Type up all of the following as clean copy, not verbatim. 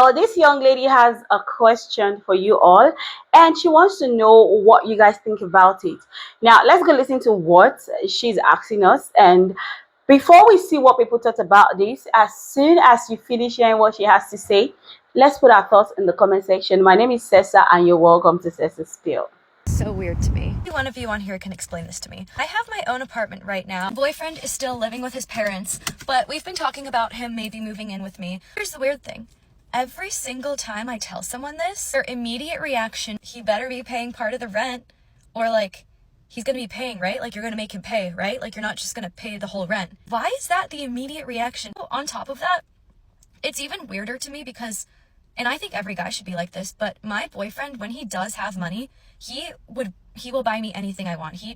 So this young lady has a question for you all, and she wants to know what you guys think about it. Now, let's go listen to what she's asking us. And before we see what people thought about this, as soon as you finish hearing what she has to say, let's put our thoughts in the comment section. My name is Sessa, and you're welcome to Sessa's Spill. So weird to me. One of you on here can explain this to me. I have my own apartment right now. My boyfriend is still living with his parents, but we've been talking about him maybe moving in with me. Here's the weird thing. Every single time I tell someone this, their immediate reaction, he better be paying part of the rent, or like, he's gonna be paying, right? Like, you're gonna make him pay, right? Like, you're not just gonna pay the whole rent. Why is that the immediate reaction? On top of that, it's even weirder to me because, and I think every guy should be like this, but my boyfriend, when he does have money, he will buy me anything I want. He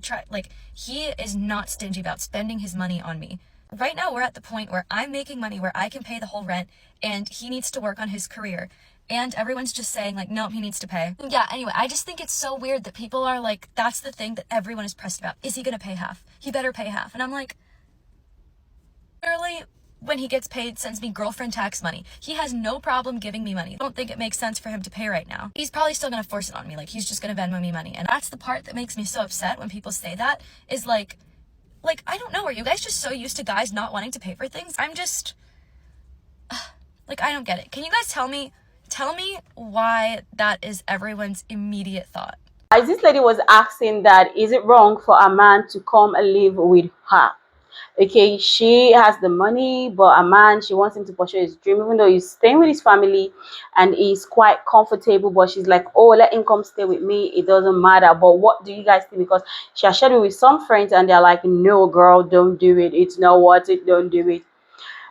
is not stingy about spending his money on me. Right now, we're at the point where I'm making money where I can pay the whole rent, and he needs to work on his career. And everyone's just saying, like, no, he needs to pay. Yeah, anyway, I just think it's so weird that people are like, that's the thing that everyone is pressed about. Is he gonna pay half? He better pay half. And I'm like, literally, when he gets paid, sends me girlfriend tax money. He has no problem giving me money. I don't think it makes sense for him to pay right now. He's probably still gonna force it on me. Like, he's just gonna Venmo me money. And that's the part that makes me so upset when people say that, is like, I don't know, are you guys just so used to guys not wanting to pay for things? I'm just, like, I don't get it. Can you guys tell me why that is everyone's immediate thought? As this lady was asking that, is it wrong for a man to come and live with her? Okay, she has the money, but a man, she wants him to pursue his dream, even though he's staying with his family and he's quite comfortable. But she's like, oh, let him come stay with me, it doesn't matter. But what do you guys think? Because she has shared it with some friends and they're like, no girl, don't do it, it's not worth it, don't do it.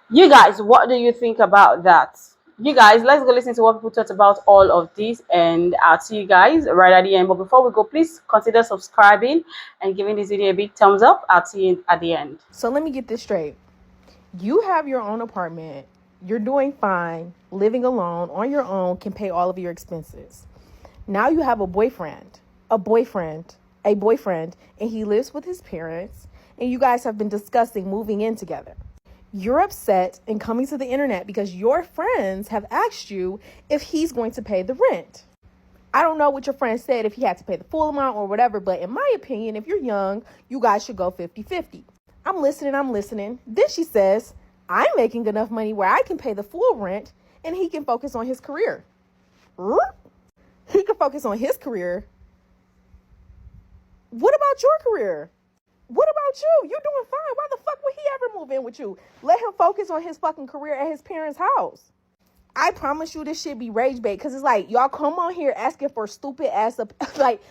You guys, what do you think about that? You guys, let's go listen to what people thought about all of this, and I'll see you guys right at the end. But before we go, please consider subscribing and giving this video a big thumbs up. I'll see you at the end. So let me get this straight. You have your own apartment. You're doing fine, living alone on your own, can pay all of your expenses. Now you have a boyfriend, and he lives with his parents, and you guys have been discussing moving in together. You're upset and coming to the internet because your friends have asked you if he's going to pay the rent. I don't know what your friend said, if he had to pay the full amount or whatever, but in my opinion, if you're young, you guys should go 50-50. I'm listening. Then she says, I'm making enough money where I can pay the full rent and he can focus on his career. He can focus on his career. What about your career? What about you? You're doing fine. Why the fuck would he ever move in with you? Let him focus on his fucking career at his parents' house. I promise you this shit be rage bait, because it's like, y'all come on here asking for stupid ass, like,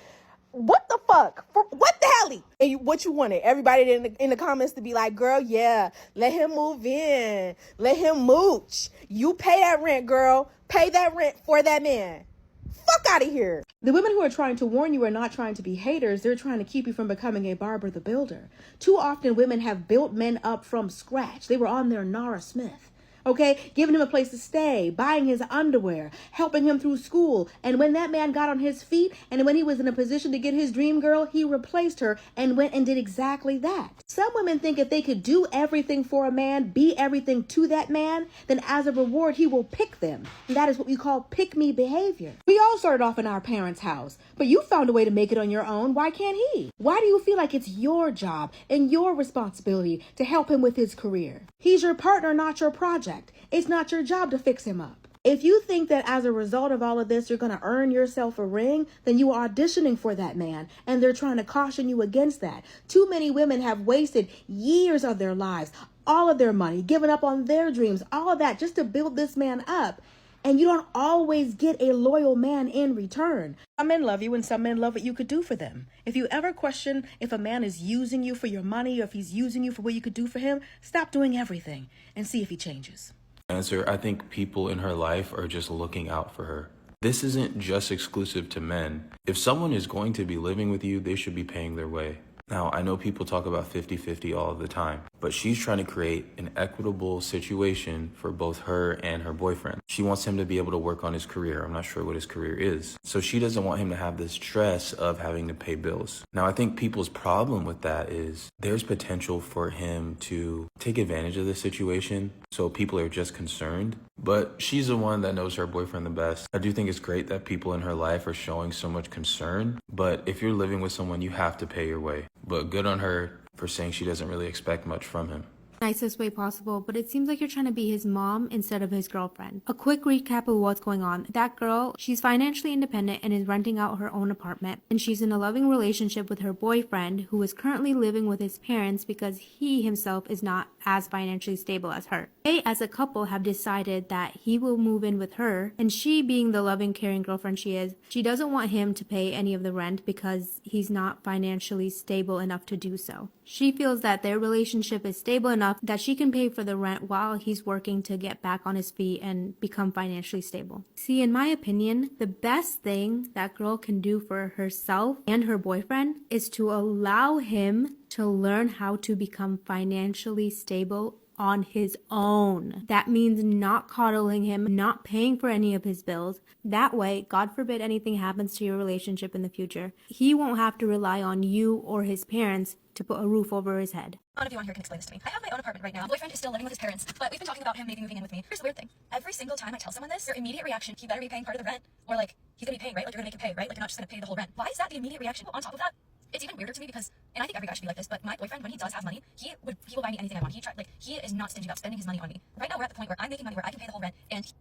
what the fuck? What the hell? And what you wanted? Everybody in the comments to be like, girl, yeah, let him move in. Let him mooch. You pay that rent, girl. Pay that rent for that man. Fuck out of here. The women who are trying to warn you are not trying to be haters. They're trying to keep you from becoming a Barber the Builder. Too often women have built men up from scratch. They were on their Nara Smith. Okay, giving him a place to stay, buying his underwear, helping him through school. And when that man got on his feet and when he was in a position to get his dream girl, he replaced her and went and did exactly that. Some women think if they could do everything for a man, be everything to that man, then as a reward, he will pick them. And that is what we call pick-me behavior. We all started off in our parents' house, but you found a way to make it on your own. Why can't he? Why do you feel like it's your job and your responsibility to help him with his career? He's your partner, not your project. It's not your job to fix him up. If you think that as a result of all of this, you're going to earn yourself a ring, then you are auditioning for that man, and they're trying to caution you against that. Too many women have wasted years of their lives, all of their money, given up on their dreams, all of that just to build this man up. And you don't always get a loyal man in return. Some men love you and some men love what you could do for them. If you ever question if a man is using you for your money or if he's using you for what you could do for him, stop doing everything and see if he changes. Answer, I think people in her life are just looking out for her. This isn't just exclusive to men. If someone is going to be living with you, they should be paying their way. Now, I know people talk about 50-50 all the time, but she's trying to create an equitable situation for both her and her boyfriend. She wants him to be able to work on his career. I'm not sure what his career is. So she doesn't want him to have this stress of having to pay bills. Now, I think people's problem with that is there's potential for him to take advantage of this situation. So people are just concerned. But she's the one that knows her boyfriend the best. I do think it's great that people in her life are showing so much concern. But if you're living with someone, you have to pay your way. But good on her for saying she doesn't really expect much from him. Nicest way possible, but it seems like you're trying to be his mom instead of his girlfriend. A quick recap of what's going on. That girl, she's financially independent and is renting out her own apartment, and she's in a loving relationship with her boyfriend, who is currently living with his parents because he himself is not as financially stable as her. They as a couple have decided that he will move in with her, and she, being the loving, caring girlfriend she is, she doesn't want him to pay any of the rent because he's not financially stable enough to do so. She feels that their relationship is stable enough that she can pay for the rent while he's working to get back on his feet and become financially stable. See, in my opinion, the best thing that girl can do for herself and her boyfriend is to allow him to learn how to become financially stable on his own. That means not coddling him, not paying for any of his bills. That way, God forbid anything happens to your relationship in the future, he won't have to rely on you or his parents to put a roof over his head. One of you on here can explain this to me. I have my own apartment right now. My boyfriend is still living with his parents, but we've been talking about him maybe moving in with me. Here's the weird thing. Every single time I tell someone this, their immediate reaction, he better be paying part of the rent, or like, he's gonna be paying, right? Like, you're gonna make him pay, right? Like, you're not just gonna pay the whole rent. Why is that the immediate reaction? On top of that, it's even weirder to me because, and I think every guy should be like this, but my boyfriend, when he does have money, he will buy me anything I want. He is not stingy about spending his money on me. Right now, we're at the point where I'm making money where I can pay the whole rent, and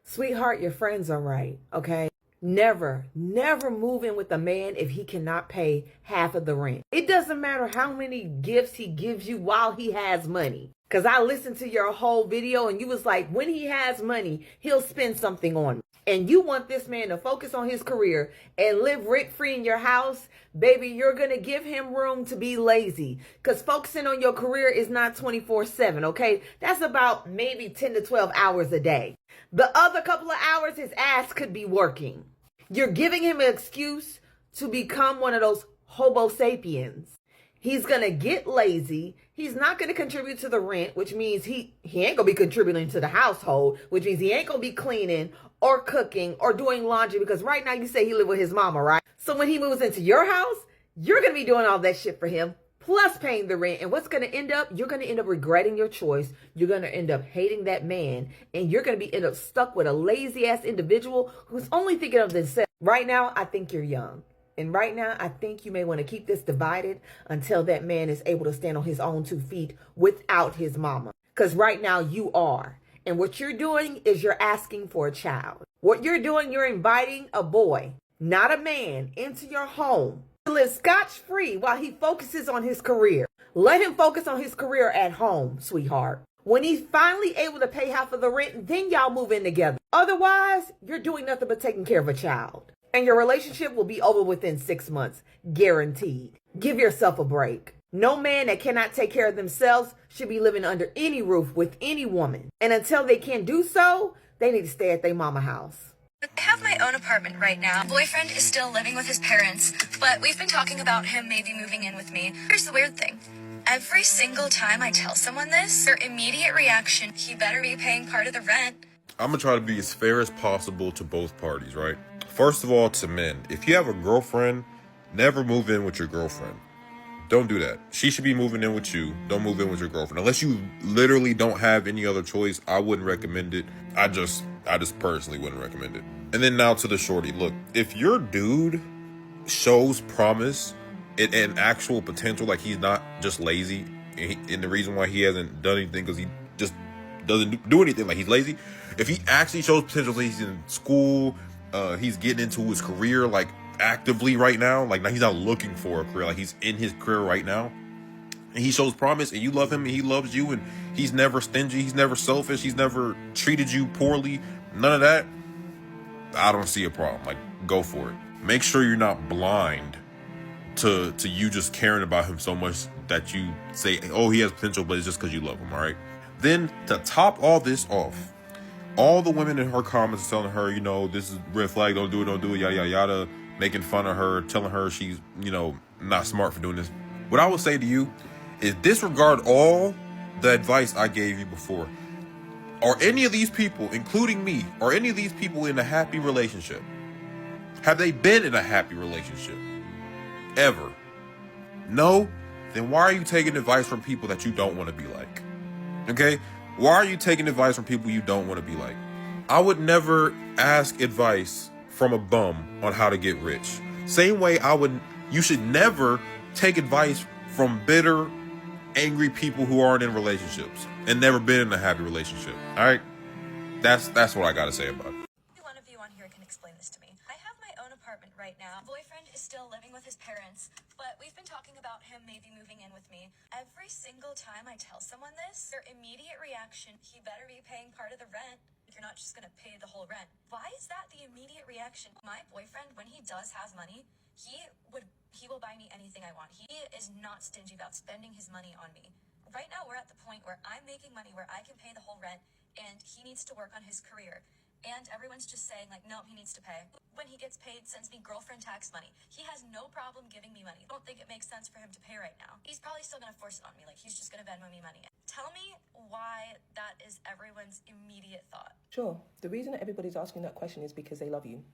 Sweetheart, your friends are right, okay? Never move in with a man if he cannot pay half of the rent. It doesn't matter how many gifts he gives you while he has money. Because I listened to your whole video and you was like, when he has money, he'll spend something on me. And you want this man to focus on his career and live rent-free in your house, baby, you're going to give him room to be lazy. Because focusing on your career is not 24/7, okay? That's about maybe 10 to 12 hours a day. The other couple of hours, his ass could be working. You're giving him an excuse to become one of those homo sapiens. He's going to get lazy. He's not going to contribute to the rent, which means he ain't going to be contributing to the household, which means he ain't going to be cleaning or cooking or doing laundry, because right now you say he live with his mama, right? So when he moves into your house, you're going to be doing all that shit for him, plus paying the rent. And what's going to end up? You're going to end up regretting your choice. You're going to end up hating that man, and you're going to end up stuck with a lazy ass individual who's only thinking of themselves. Right now, I think you're young. And right now, I think you may want to keep this divided until that man is able to stand on his own 2 feet without his mama. Because right now you are. And what you're doing is you're asking for a child. What you're doing, you're inviting a boy, not a man, into your home to live scotch-free while he focuses on his career. Let him focus on his career at home, sweetheart. When he's finally able to pay half of the rent, then y'all move in together. Otherwise, you're doing nothing but taking care of a child. And your relationship will be over within 6 months, guaranteed. Give yourself a break. No man that cannot take care of themselves should be living under any roof with any woman. And until they can do so, they need to stay at their mama house. I have my own apartment right now. My boyfriend is still living with his parents, but we've been talking about him maybe moving in with me. Here's the weird thing. Every single time I tell someone this, their immediate reaction, he better be paying part of the rent. I'm gonna try to be as fair as possible to both parties, right? First of all, to men, if you have a girlfriend, never move in with your girlfriend. Don't do that. She should be moving in with you. Don't move in with your girlfriend. Unless you literally don't have any other choice, I wouldn't recommend it. I just personally wouldn't recommend it. And then now to the shorty. Look, if your dude shows promise and actual potential, like he's not just lazy, and the reason why he hasn't done anything because he just doesn't do anything, like he's lazy. If he actually shows potential, like he's in school, he's getting into his career, like actively right now, like now he's not looking for a career, like he's in his career right now, and he shows promise, and you love him, and he loves you, and he's never stingy, he's never selfish, he's never treated you poorly, none of that, I don't see a problem. Like, go for it. Make sure you're not blind to you just caring about him so much that you say, oh, he has potential, but it's just because you love him. All right. Then to top all this off, all the women in her comments telling her, you know, this is red flag, don't do it, yada, yada, yada, making fun of her, telling her she's, you know, not smart for doing this. What I would say to you is disregard all the advice I gave you before. Are any of these people, including me, are any of these people in a happy relationship? Have they been in a happy relationship? Ever? No? Then why are you taking advice from people that you don't want to be like? Okay? Why are you taking advice from people you don't want to be like? I would never ask advice from a bum on how to get rich. Same way you should never take advice from bitter, angry people who aren't in relationships and never been in a happy relationship. All right? That's what I got to say about it. One of you on here can explain this to me. I have my own apartment right now. Boyfriend is still living with his parents, but we've been talking about him maybe moving in with me. Every single time I tell someone this, their immediate reaction, he better be paying part of the rent. You're not just gonna pay the whole rent. Why is that the immediate reaction? My boyfriend, when he does have money, he will buy me anything I want. He is not stingy about spending his money on me. Right now, we're at the point where I'm making money where I can pay the whole rent, and he needs to work on his career. And everyone's just saying, like, no, he needs to pay. When he gets paid, sends me girlfriend tax money. He has no problem giving me money. I don't think it makes sense for him to pay right now. He's probably still gonna force it on me. Like, he's just gonna Venmo me money. Tell me why that is everyone's immediate thought. Sure. The reason that everybody's asking that question is because they love you,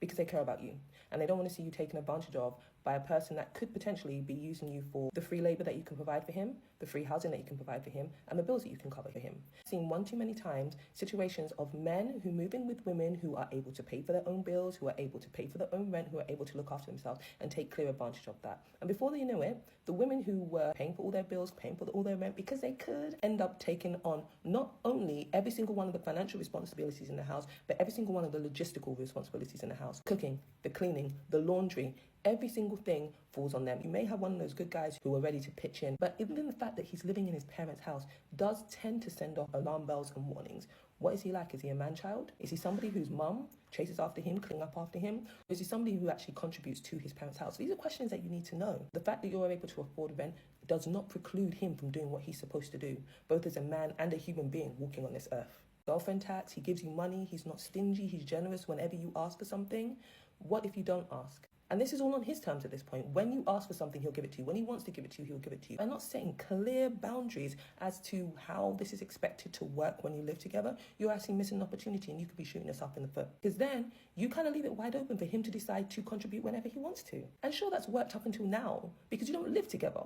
because they care about you, and they don't want to see you taken advantage of by a person that could potentially be using you for the free labor that you can provide for him, the free housing that you can provide for him, and the bills that you can cover for him. I've seen one too many times situations of men who move in with women who are able to pay for their own bills, who are able to pay for their own rent, who are able to look after themselves and take clear advantage of that. And before they know it, the women who were paying for all their bills, paying for all their rent because they could, end up taking on not only every single one of the financial responsibilities in the house, but every single one of the logistical responsibilities in the house. Cooking, the cleaning, the laundry, every single thing falls on them. You may have one of those good guys who are ready to pitch in, but even the fact that he's living in his parents' house does tend to send off alarm bells and warnings. What is he like? Is he a man-child? Is he somebody whose mum chases after him, clean up after him? Or is he somebody who actually contributes to his parents' house? These are questions that you need to know. The fact that you're able to afford rent does not preclude him from doing what he's supposed to do, both as a man and a human being walking on this earth. Girlfriend tax, he gives you money, he's not stingy, he's generous whenever you ask for something. What if you don't ask? And this is all on his terms at this point. When you ask for something, he'll give it to you. When he wants to give it to you, he'll give it to you. And not setting clear boundaries as to how this is expected to work when you live together, you're actually missing an opportunity and you could be shooting yourself in the foot. Because then you kind of leave it wide open for him to decide to contribute whenever he wants to. And sure, that's worked up until now because you don't live together.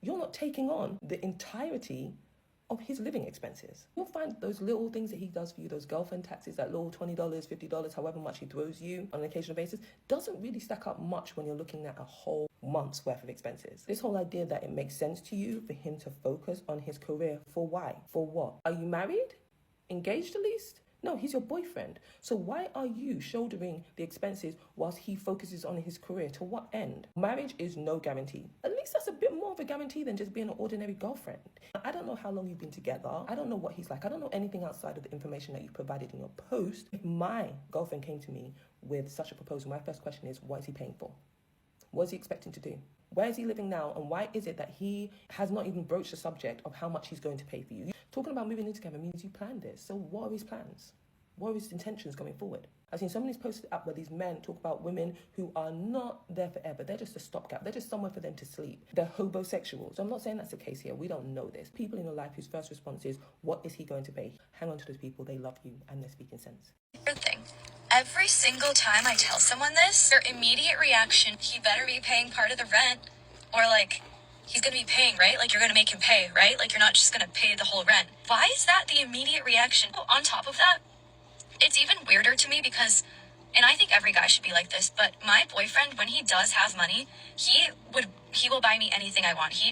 You're not taking on the entirety of his living expenses. You'll find those little things that he does for you, those girlfriend taxes, that little $20, $50, however much he throws you on an occasional basis, doesn't really stack up much when you're looking at a whole month's worth of expenses. This whole idea that it makes sense to you for him to focus on his career, for why? For what? Are you married? Engaged at least? No, he's your boyfriend. So why are you shouldering the expenses whilst he focuses on his career? To what end? Marriage is no guarantee. At least that's a bit more of a guarantee than just being an ordinary girlfriend. I don't know how long you've been together. I don't know what he's like. I don't know anything outside of the information that you provided in your post. If my girlfriend came to me with such a proposal, my first question is, what is he paying for? What is he expecting to do? Where is he living now? And why is it that he has not even broached the subject of how much he's going to pay for you? Talking about moving in together means you planned this. So what are his plans? What are his intentions going forward? I've seen so many posted up where these men talk about women who are not there forever. They're just a stopgap. They're just somewhere for them to sleep. They're hobosexuals. So I'm not saying that's the case here. We don't know this. People in your life whose first response is, what is he going to pay? Hang on to those people. They love you and they're speaking sense. Thing. Every single time I tell someone this, their immediate reaction, he better be paying part of the rent, or like, he's gonna be paying, right? Like, you're gonna make him pay, right? Like, you're not just gonna pay the whole rent. Why is that the immediate reaction? Oh, on top of that, it's even weirder to me because, and I think every guy should be like this, but my boyfriend, when he does have money, he will buy me anything I want. He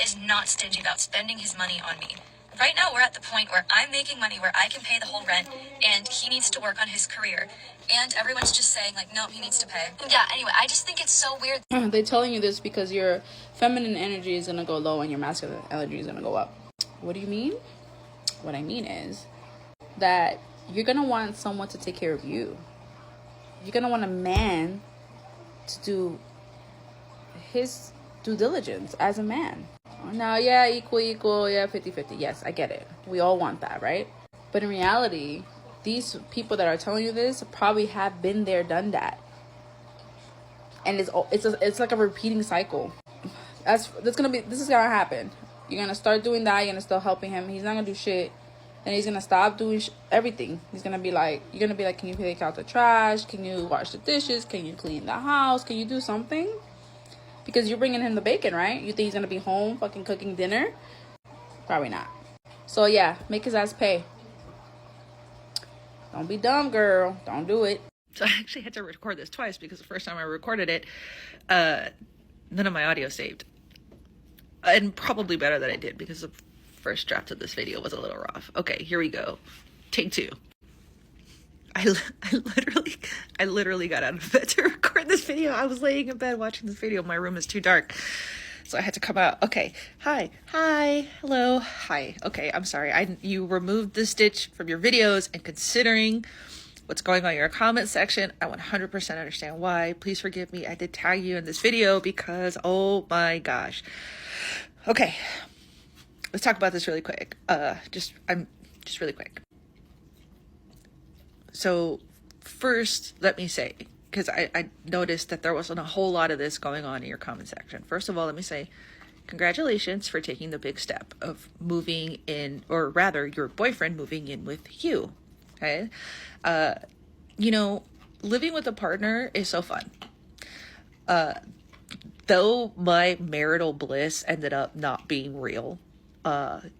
is not stingy about spending his money on me. Right now, we're at the point where I'm making money where I can pay the whole rent, and he needs to work on his career. And everyone's just saying, like, no, he needs to pay. Yeah, anyway, I just think it's so weird. They're telling you this because your feminine energy is going to go low and your masculine energy is going to go up. What do you mean? What I mean is that you're going to want someone to take care of you. You're going to want a man to do his due diligence as a man. Now, yeah, equal, yeah, 50-50. Yes, I get it. We all want that, right? But in reality, these people that are telling you this probably have been there, done that. And it's like a repeating cycle. This is gonna happen. You're gonna start doing that. You're gonna start helping him. He's not gonna do shit. Then he's gonna stop doing everything. You're gonna be like, can you take out the trash? Can you wash the dishes? Can you clean the house? Can you do something? Because you're bringing him the bacon, right? You think he's gonna be home fucking cooking dinner? Probably not. So yeah, make his ass pay. Don't be dumb, girl. Don't do it. So I actually had to record this twice because the first time I recorded it, none of my audio saved. And probably better that I did because the first draft of this video was a little rough. Okay, here we go. Take two. I literally got out of bed to record this video. I was laying in bed watching this video. My room is too dark. So I had to come out. Okay. Hi. Hello. Hi. Okay. I'm sorry. You removed the stitch from your videos, and considering what's going on in your comment section, I 100% understand why. Please forgive me. I did tag you in this video because, oh my gosh. Okay. Let's talk about this really quick. Just really quick. So first, let me say, because I noticed that there wasn't a whole lot of this going on in your comment section. First of all, let me say congratulations for taking the big step of moving in, or rather your boyfriend moving in with you. Okay. Living with a partner is so fun. Though my marital bliss ended up not being real,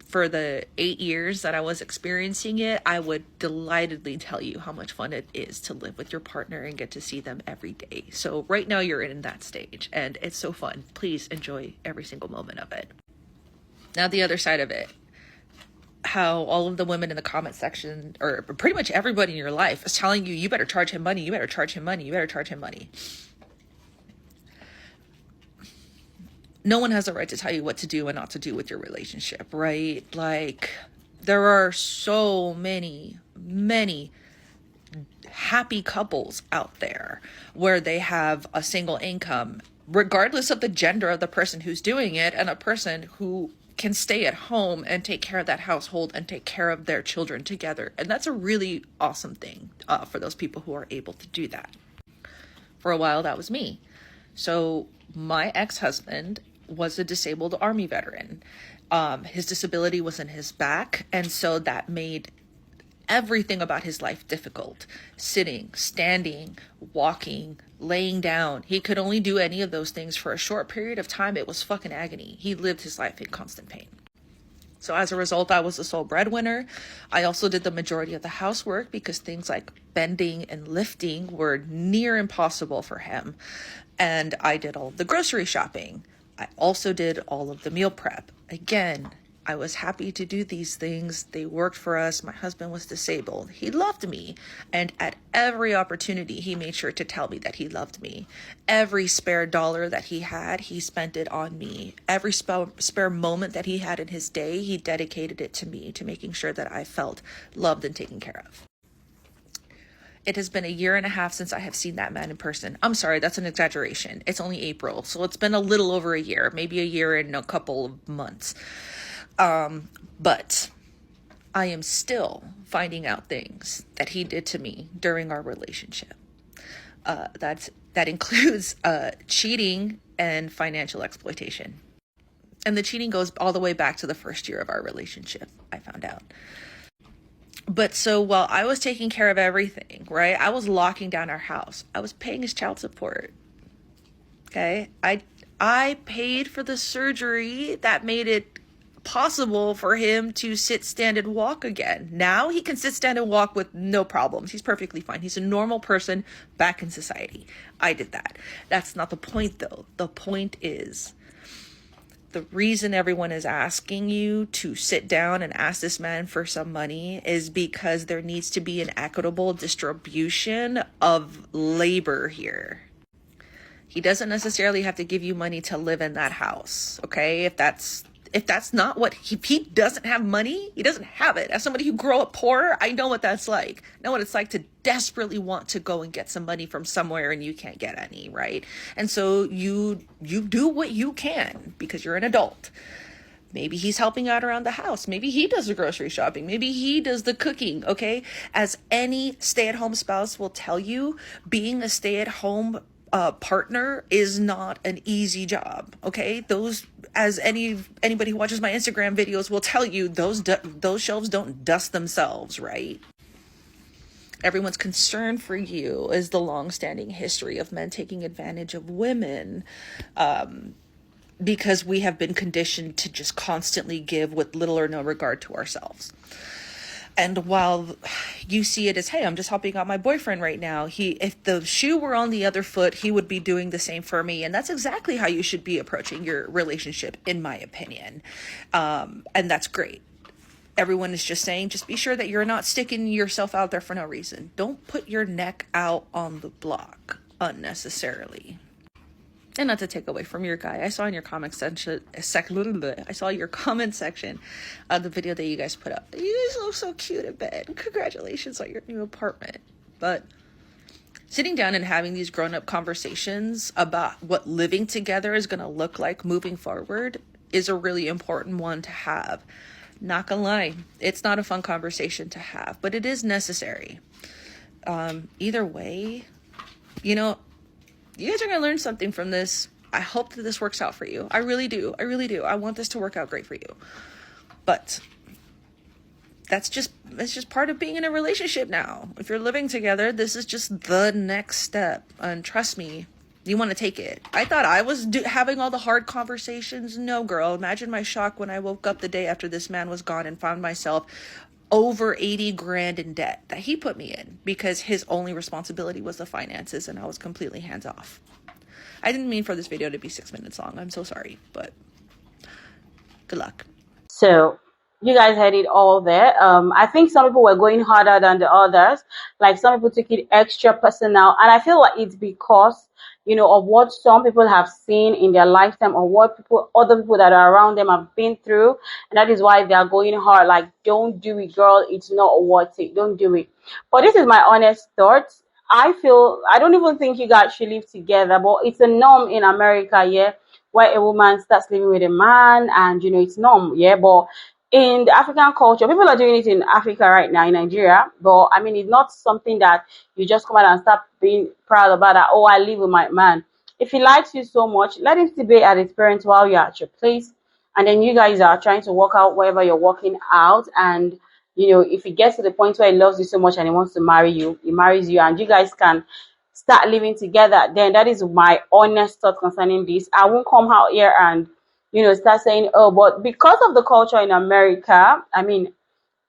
for the 8 years that I was experiencing it, I would delightedly tell you how much fun it is to live with your partner and get to see them every day. So right now you're in that stage and it's so fun. Please enjoy every single moment of it. Now the other side of it, how all of the women in the comment section, or pretty much everybody in your life, is telling you, you better charge him money, you better charge him money, you better charge him money. No one has a right to tell you what to do and not to do with your relationship, right? Like, there are so many happy couples out there where they have a single income, regardless of the gender of the person who's doing it, and a person who can stay at home and take care of that household and take care of their children together. And that's a really awesome thing for those people who are able to do that. For a while, that was me. So my ex-husband was a disabled Army veteran. His disability was in his back, and so that made everything about his life difficult. Sitting, standing, walking, laying down. He could only do any of those things for a short period of time. It was fucking agony. He lived his life in constant pain. So as a result, I was the sole breadwinner. I also did the majority of the housework because things like bending and lifting were near impossible for him. And I did all of the grocery shopping. I also did all of the meal prep. Again, I was happy to do these things. They worked for us. My husband was disabled. He loved me. And at every opportunity, he made sure to tell me that he loved me. Every spare dollar that he had, he spent it on me. Every spare moment that he had in his day, he dedicated it to me, to making sure that I felt loved and taken care of. It has been 1.5 years since I have seen that man in person. I'm sorry, that's an exaggeration. It's only April, so it's been a little over a year, maybe 1 year and a couple of months. But I am still finding out things that he did to me during our relationship. That includes cheating and financial exploitation. And the cheating goes all the way back to the first year of our relationship, I found out. But so while I was taking care of everything, right, I was locking down our house. I was paying his child support. Okay. I paid for the surgery that made it possible for him to sit, stand, and walk again. Now he can sit, stand, and walk with no problems. He's perfectly fine. He's a normal person back in society. I did that. That's not the point, though. The point is, the reason everyone is asking you to sit down and ask this man for some money is because there needs to be an equitable distribution of labor here. He doesn't necessarily have to give you money to live in that house, okay? If that's not what he doesn't have money, he doesn't have it. As somebody who grew up poor, I know what that's like. I know what it's like to desperately want to go and get some money from somewhere and you can't get any, right? And so you do what you can because you're an adult. Maybe he's helping out around the house. Maybe he does the grocery shopping. Maybe he does the cooking, okay? As any stay-at-home spouse will tell you, being a stay-at-home partner is not an easy job. Okay, those, as anybody who watches my Instagram videos will tell you, those shelves don't dust themselves, right? Everyone's concern for you is the long-standing history of men taking advantage of women, because we have been conditioned to just constantly give with little or no regard to ourselves. And while you see it as, hey, I'm just helping out my boyfriend right now, if the shoe were on the other foot, he would be doing the same for me. And that's exactly how you should be approaching your relationship, in my opinion. And that's great. Everyone is just saying, just be sure that you're not sticking yourself out there for no reason. Don't put your neck out on the block unnecessarily. And not to take away from your guy, I saw in your comment section, I saw your comment section of the video that you guys put up. You guys look so cute in bed. Congratulations on your new apartment. But sitting down and having these grown-up conversations about what living together is going to look like moving forward is a really important one to have. Not gonna lie, it's not a fun conversation to have, but it is necessary. Either way, you know, you guys are going to learn something from this. I hope that this works out for you. I really do. I really do. I want this to work out great for you. But it's just part of being in a relationship now. If you're living together, this is just the next step. And trust me, you want to take it. I thought I was having all the hard conversations. No, girl. Imagine my shock when I woke up the day after this man was gone and found myself over 80 grand in debt that he put me in because his only responsibility was the finances and I was completely hands off. I didn't mean for this video to be 6 minutes long. I'm so sorry, but good luck. So you guys had it all there. I think some people were going harder than the others. Like some people took it extra personal, and I feel like it's because, you know, of what some people have seen in their lifetime or what other people that are around them have been through, and that is why they are going hard. Like, don't do it, girl. It's not worth it. Don't do it. But this is my honest thoughts. I don't even think you guys should live together, but it's a norm in America, yeah, where a woman starts living with a man, and you know it's norm, yeah. But in the African culture, people are doing it in Africa right now, in Nigeria. But I mean, it's not something that you just come out and start being proud about that. Oh, I live with my man. If he likes you so much, let him still be at his parents while you're at your place, and then you guys are trying to work out wherever you're working out. And you know, if he gets to the point where he loves you so much and he wants to marry you, he marries you, and you guys can start living together. Then that is my honest thought concerning this. I won't come out here and, you know, start saying, oh, but because of the culture in America, I mean,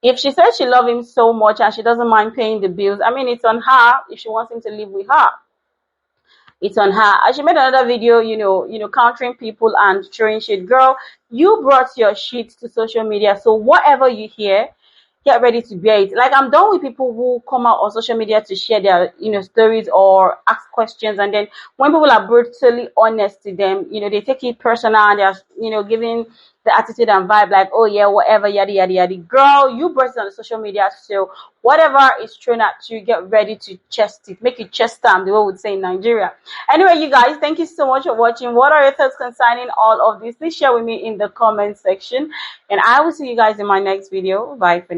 if she says she loves him so much and she doesn't mind paying the bills, I mean, it's on her if she wants him to live with her. It's on her. And she made another video, you know, countering people and showing shit. Girl, you brought your shit to social media, so whatever you hear, get ready to bear it. Like, I'm done with people who come out on social media to share their, you know, stories or ask questions, and then when people are brutally honest to them, you know, they take it personal and they're, you know, giving the attitude and vibe like, oh yeah, whatever, yada yada yada. Girl, you brought it on the social media, so whatever is thrown at you, get ready to chest it, make it chest stamp, the way we would say in Nigeria. Anyway, you guys, thank you so much for watching. What are your thoughts concerning all of this? Please share with me in the comment section, and I will see you guys in my next video. Bye for now.